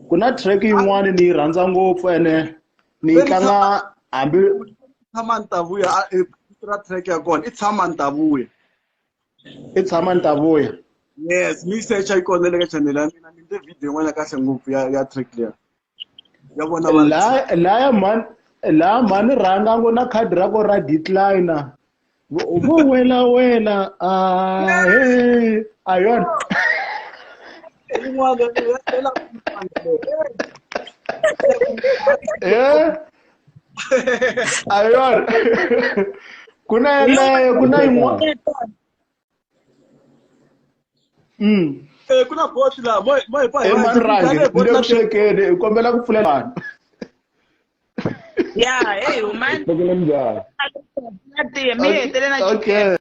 Kuna track yin'wana ni rhandza ngopfu ene ni tlanga hambi Tsamantavuya track ya kona i Tsamantavuya. Yes, mi search icon le ka channel ya mina ni video yin'wana kahle ngopfu ya track leya. Ya vona la mani rhanga ngona khadi rako ra decliner. Vo wela hey ayon. Ayon. Kuna yin'wana. Kuna boti la moy pa Manrangi ndio kushekeni kombela ku pfulela. Yeah, hey man. Okay.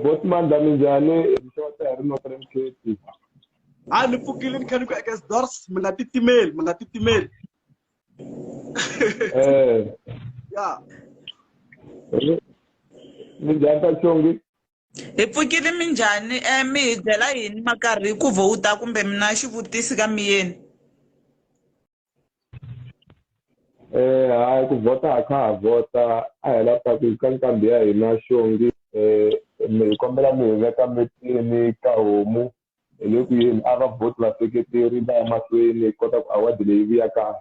Botman Damizane, Keti. Ni pukilin kan ku agas dors mengatitimel. Yeah. Minjanta Xongi. Ipfukile minjhani mi byela yini makarhi ku vouta kumbe mina xivutisi ka miyeni. hayi ku vota a kha ha vota a hi lava ka ku ka nkambi ya hina Xongi mi kombela mi hi veka metini ka homu hi le ku yeni a va vhoti vaseketeri va ya mahlweni hi kota ku award leyi vuya kaya.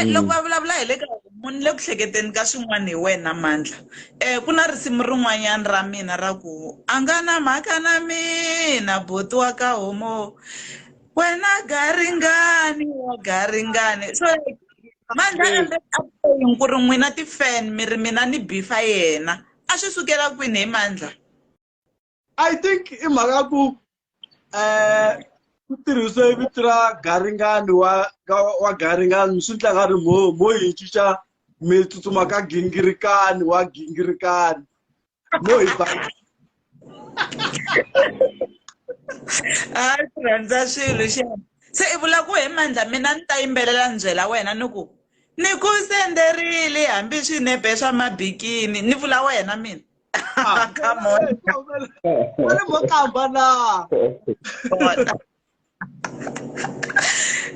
Loko va vulavula hi le ka munhu le ku hleketeni ka swin'wana hi wena Mandla. Ku na risimu rin'wanyana ra mina ra ku a nga na mhaka na mina buti wa ka homo wena garingani wa garingani. So Mandla ambe a ku ri n'wina ti-fan mi ri mina ni bifa yena a swi sukela kwini hi Mandla? I think i mhaka ku ku tirhisiwe vito ra garingani wa garingani swi endla nga ri mo hi cinca mi tsutsuma ka gingirikani wa gingirikani mo hi ba Swi rhandza swilo xana. Se i vula ku hi Mandla mina ni ta yimbelela ni byela wena ni ku ni ku senderile hambi swinepe swa mabikini ni vula wena mina. Come on. wale mo kamba na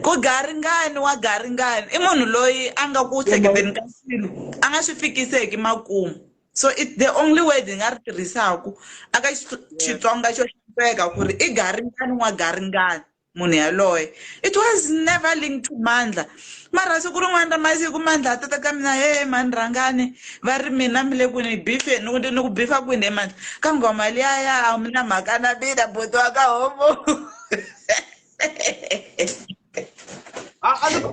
Ku garingani wa garingani i munhu loyi a nga ku hleketeni ka swilo a nga swi fikiseki makumu. So it's the only way ni nga ri tirhisaku aka Xitsonga xo hlantsweka ku ri i garingani wa garingani munhu yaloye. It was never linked to Mandla. Mara siku rin'wana ra masiku Mandla a tata ka mina hey mani Rhangani va ri mina mi le ku ni bife ni ku bifa kwini he Mandla ka nghoma liya a mi na mhaka na mina buti wa ka homo. Aliku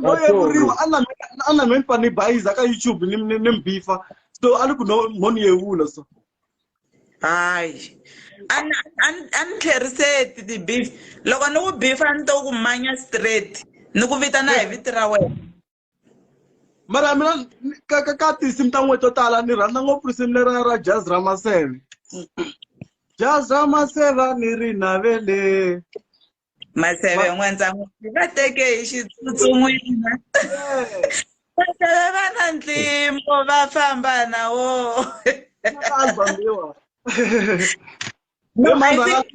no yevuriwa ana mempa ni bayiza ka YouTube ni mbifa so aliku no moni yevula so Hayi an tlheriseti ti beef loko ni ku bifa ni to ku manya straight ni ku vitana hi vito ra wena. mara mina ka tinsimu ta n'we to tala ni rhandza ngopfu risimu lera ra Jazz Ramaseve. Jazz Ramaseva ni ri navele Maseve n'wanzangu va teke hi xitsutsumwini Maseve va na ntlimbo va famba na wo. album lewa No, I think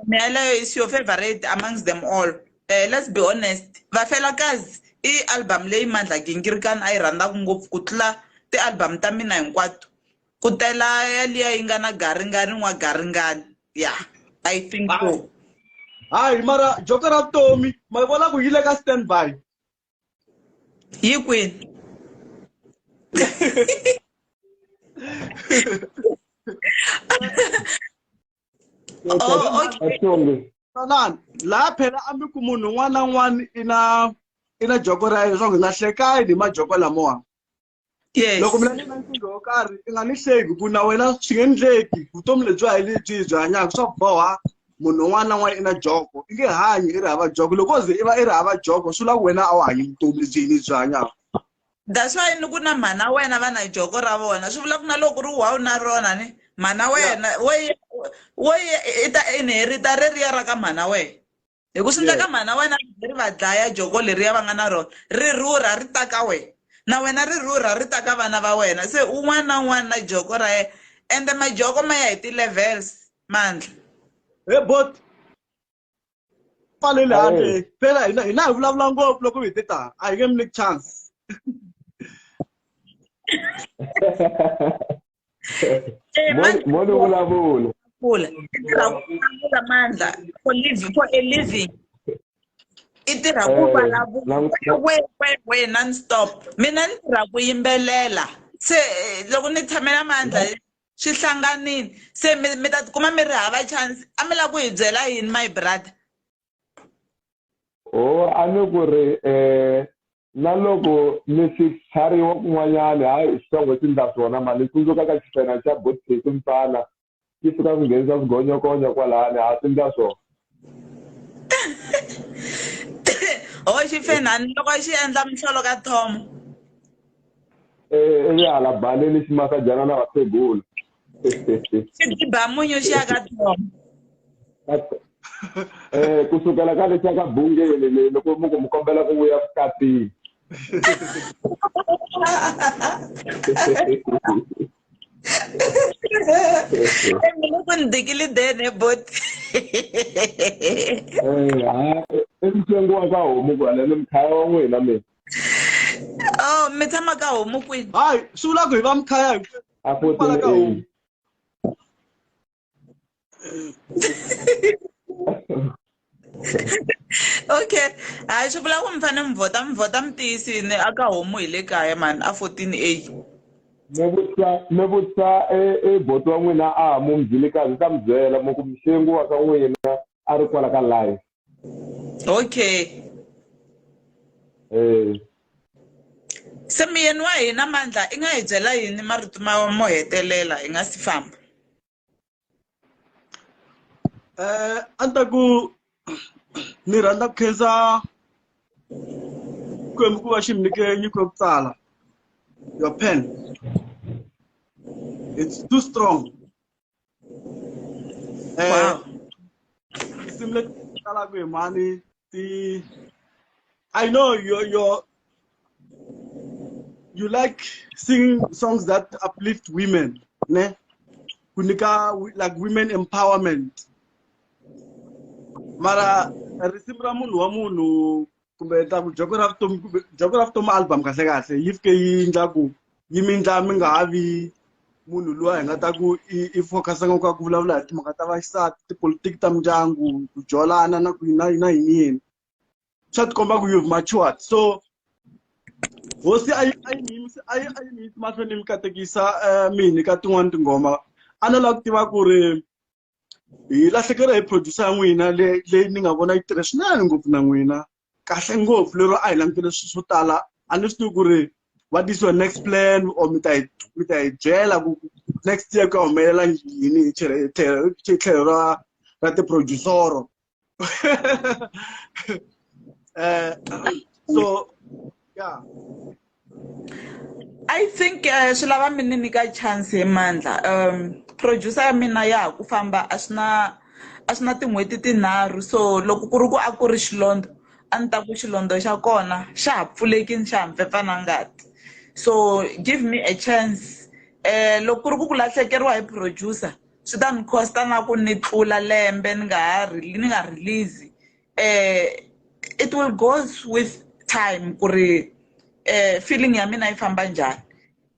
Nkanelo is your favorite amongst them all. Let's be honest. Vafelakazi i album leyi Mandla Gingirikani a yi rhandzaka ngopfu ku tlula ti-album ta mina hinkwato. Ku tela yaliya yi nga na garingani wa garingani. Yeah, I think so. hayi mara joka ra Tommy ma vona ku yile ka standby Yi kwini? Oh, okay. Tanani laha phela ambi ku munhu un'wana na un'wana i na joko ra yena leswaku hi nga hlekani hi majoko lamawa. Yes. Loko mina ni na nkingha yo karhi i nga ni hleki ku na wena swi nge endleki vutomi lebyi a hi lebyi byi hanyaka swa boha munhu un'wana na un'wana i na joko i nge hanyi i ri hava joko loko ze i va i ri hava joko swi vula ku wena a wu hanyi vutomi lebyi yini byi hanyaka. That's why ni ku na mhana wena va na joko ra vona swi vula ku na loko ri wa na rona ni mhana wena wo i ta inherita reriya ra ka mhana wena hi ku swi endleka mhana wena ri va dlaya joko leriya va nga na rona ri rhurha ri ta ka wena na wena ri rhurha ri ta ka vana va wena se un'wana na un'wana na joko ra yena ende majoko ma ya hi ti-levels Mandla. Hey bot pfalele handle phela hina hi vulavula ngopfu loko hi te ta a hi nge mi nyiki chance. Mo ni vulavula. Mandla for a living. I tirha ku vulavula we non-stop. Mina ni tirha ku yimbelela. Se loko ni tshamela Mandla swi hlanganini. Se mi ta kuma mi ri hava chance. A mi la ku hi byela yini my brother? Oh, a ni ku ri na loko ni swi tshariwa kun'wanyana hayi switsongo swi ndla swona mali tsundzuka ka xifena xa botseti mfana yi fika ku nghenisa swigonyokonyo kwalani ha swi ndla swona. Xifenani loko xi endla muhlolo ka Thomo. Ivi hala baleni xi masajana na vakhegula. Xi tiba munyu xi ya ka Thomo. Kusukela ka lexi ya ka bungeni loko mu kombela ku vuya vukatini. Loko ni dikile dene but Emtsengo ka homu kwala ni mkhaya wa n'wina mina. oh mi tshama ka homu kwini? Hayi, sula ku hi va mkhaya A kwala ka homu. 14A. Okay, hayi swi vula ku mi fane mi vhota mi tiyisini aka homu hi le kaya mani a 14A. Me vutisa boto wa n'wina a mu Mzilikazi ta mi byela mo ku mixengu wa ka n'wina a ri kwala ka live. Okay. Se miyeni wa hina Mandla i nga hi byela yini marito mo hetelela hi nga si famba? A ni ta ku ni rhandza ku khensa Kwembu ku va xi mi nyike nyiko yo tsala. Your pen. It's too strong. Wow. Tinsimu leti talaka hi mhani I know you like singing songs that uplift women, ne? Kunika like women empowerment. Mara risimu ra munhu wa munhu kumbe ta ku joko ra vutomi album kahle kahle yi fike yi ndla ku yi mi ndla mi nga ha vi munhu luwa hi nga ta ku i focus ngopfu ku vulavula hi timhaka ta vaxisati, tipolitiki ta mindyangu, ku jolana na ku yini yini. Swa tikomba ku you've matured. So hosi a yi ni mahlweni mi katekisa mini ka tin'wani tingoma. A no lava ku tiva ku ri hi lahlekeriwa hi producer ya n'wina leyi ni nga vona yi tirha swinene ngopfu na n'wina kahle ngopfu lero a hi langutele swo tala. A ni swi tivi ku ri what is your next plan or mi ta hi byela ku next year ku ya humelela yini hi tlhelo ra tiproducero. So yeah, I think swi lava mi ni nyika chance hi Mandla. Producer ya mina ya ha ku famba a swi na tin'hweti tinharhu, so loko ku ri ku a ku ri xilondo a ni ta ku xilondo xa kona xa ha pfulekini xa ha mpfepfa na ngati. So give me a chance. Loko ku ri ku lahlekeriwa hi producer swi ta ni costa na ku ni tlula lembe ni nga release. It will goes with time ku ri feeling ya mina yi famba njhani.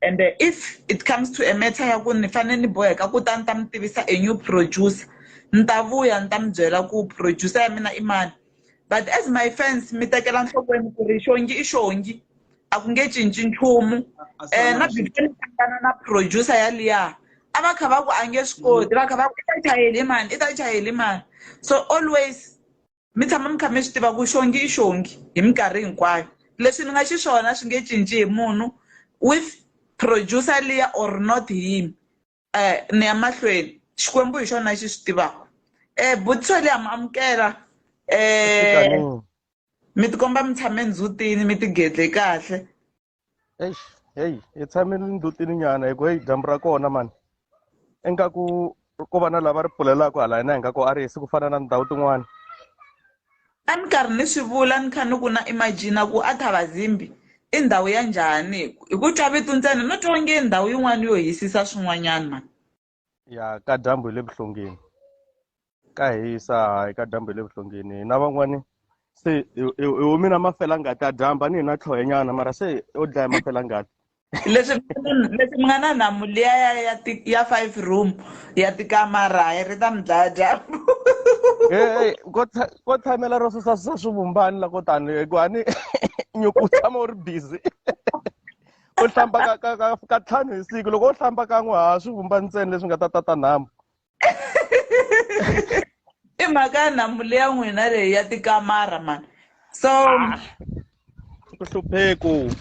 And if it comes to a matter ya ku ni fanele ni boheka ku ta ni ta mi tivisa a new producer, ni ta vuya ni ta mi byela ku producer ya mina i mani. But as my fans mi tekela nhlokweni ku ri Xongi i Xongi, a ku nge cinci nchumu. Na before ni hlangana na producer yaliya a va kha va ku a nge swi koti, va kha va ku i ta chayeli mani. So always mi tshama mi kha mi swi tiva ku Xongi i Xongi hi minkarhi hinkwayo. Leswi ni nga xiswona swi nge cinci hi munhu with producer liya or not him. Ni ya mahlweni Xikwembu hi xona xi swi tivaka. Butiso liya mi amukela. Mi tikomba mi tshame ndzhutini mi tigedle kahle. Hey, hi tshamile ndhutini nyana hi ku hey dyambu ra kona mani. Ingaku ko va na lava ri pfulelaka hala hina ingaku a ri hisi ku fana na ndhawu tin'wana. A ni karhi ni swi vula ni kha ni ku na imagine ku a Thabazimbi i ndhawu ya njhani hi ku twa vito ntsena no twa nge ndhawu yin'wana yo hisisa swin'wanyana mani. Ya ka dyambu hi le vuhlongeni. Ka hisa ka dyambu hi le vuhlongeni na van'wani se hi mina mafela ngati a dyamba ni hina tlhohenyana mara se o dlaya mafela ngati. Leswi mi nga na namu liya ya 5 room ya tikamara ri ta mi dlaya dyambu. Ko tshamela ro susa swivumbani la ko tani hi ku a ni nyuku u tshama u ri busy. U hlamba ka 5 hi siku loko u hlamba kan'we ha swivumbani ntsena leswi nga ta tata nhamu. I mhaka ya namu liya n'wina leyi ya tikamara mani. So ku hlupheko.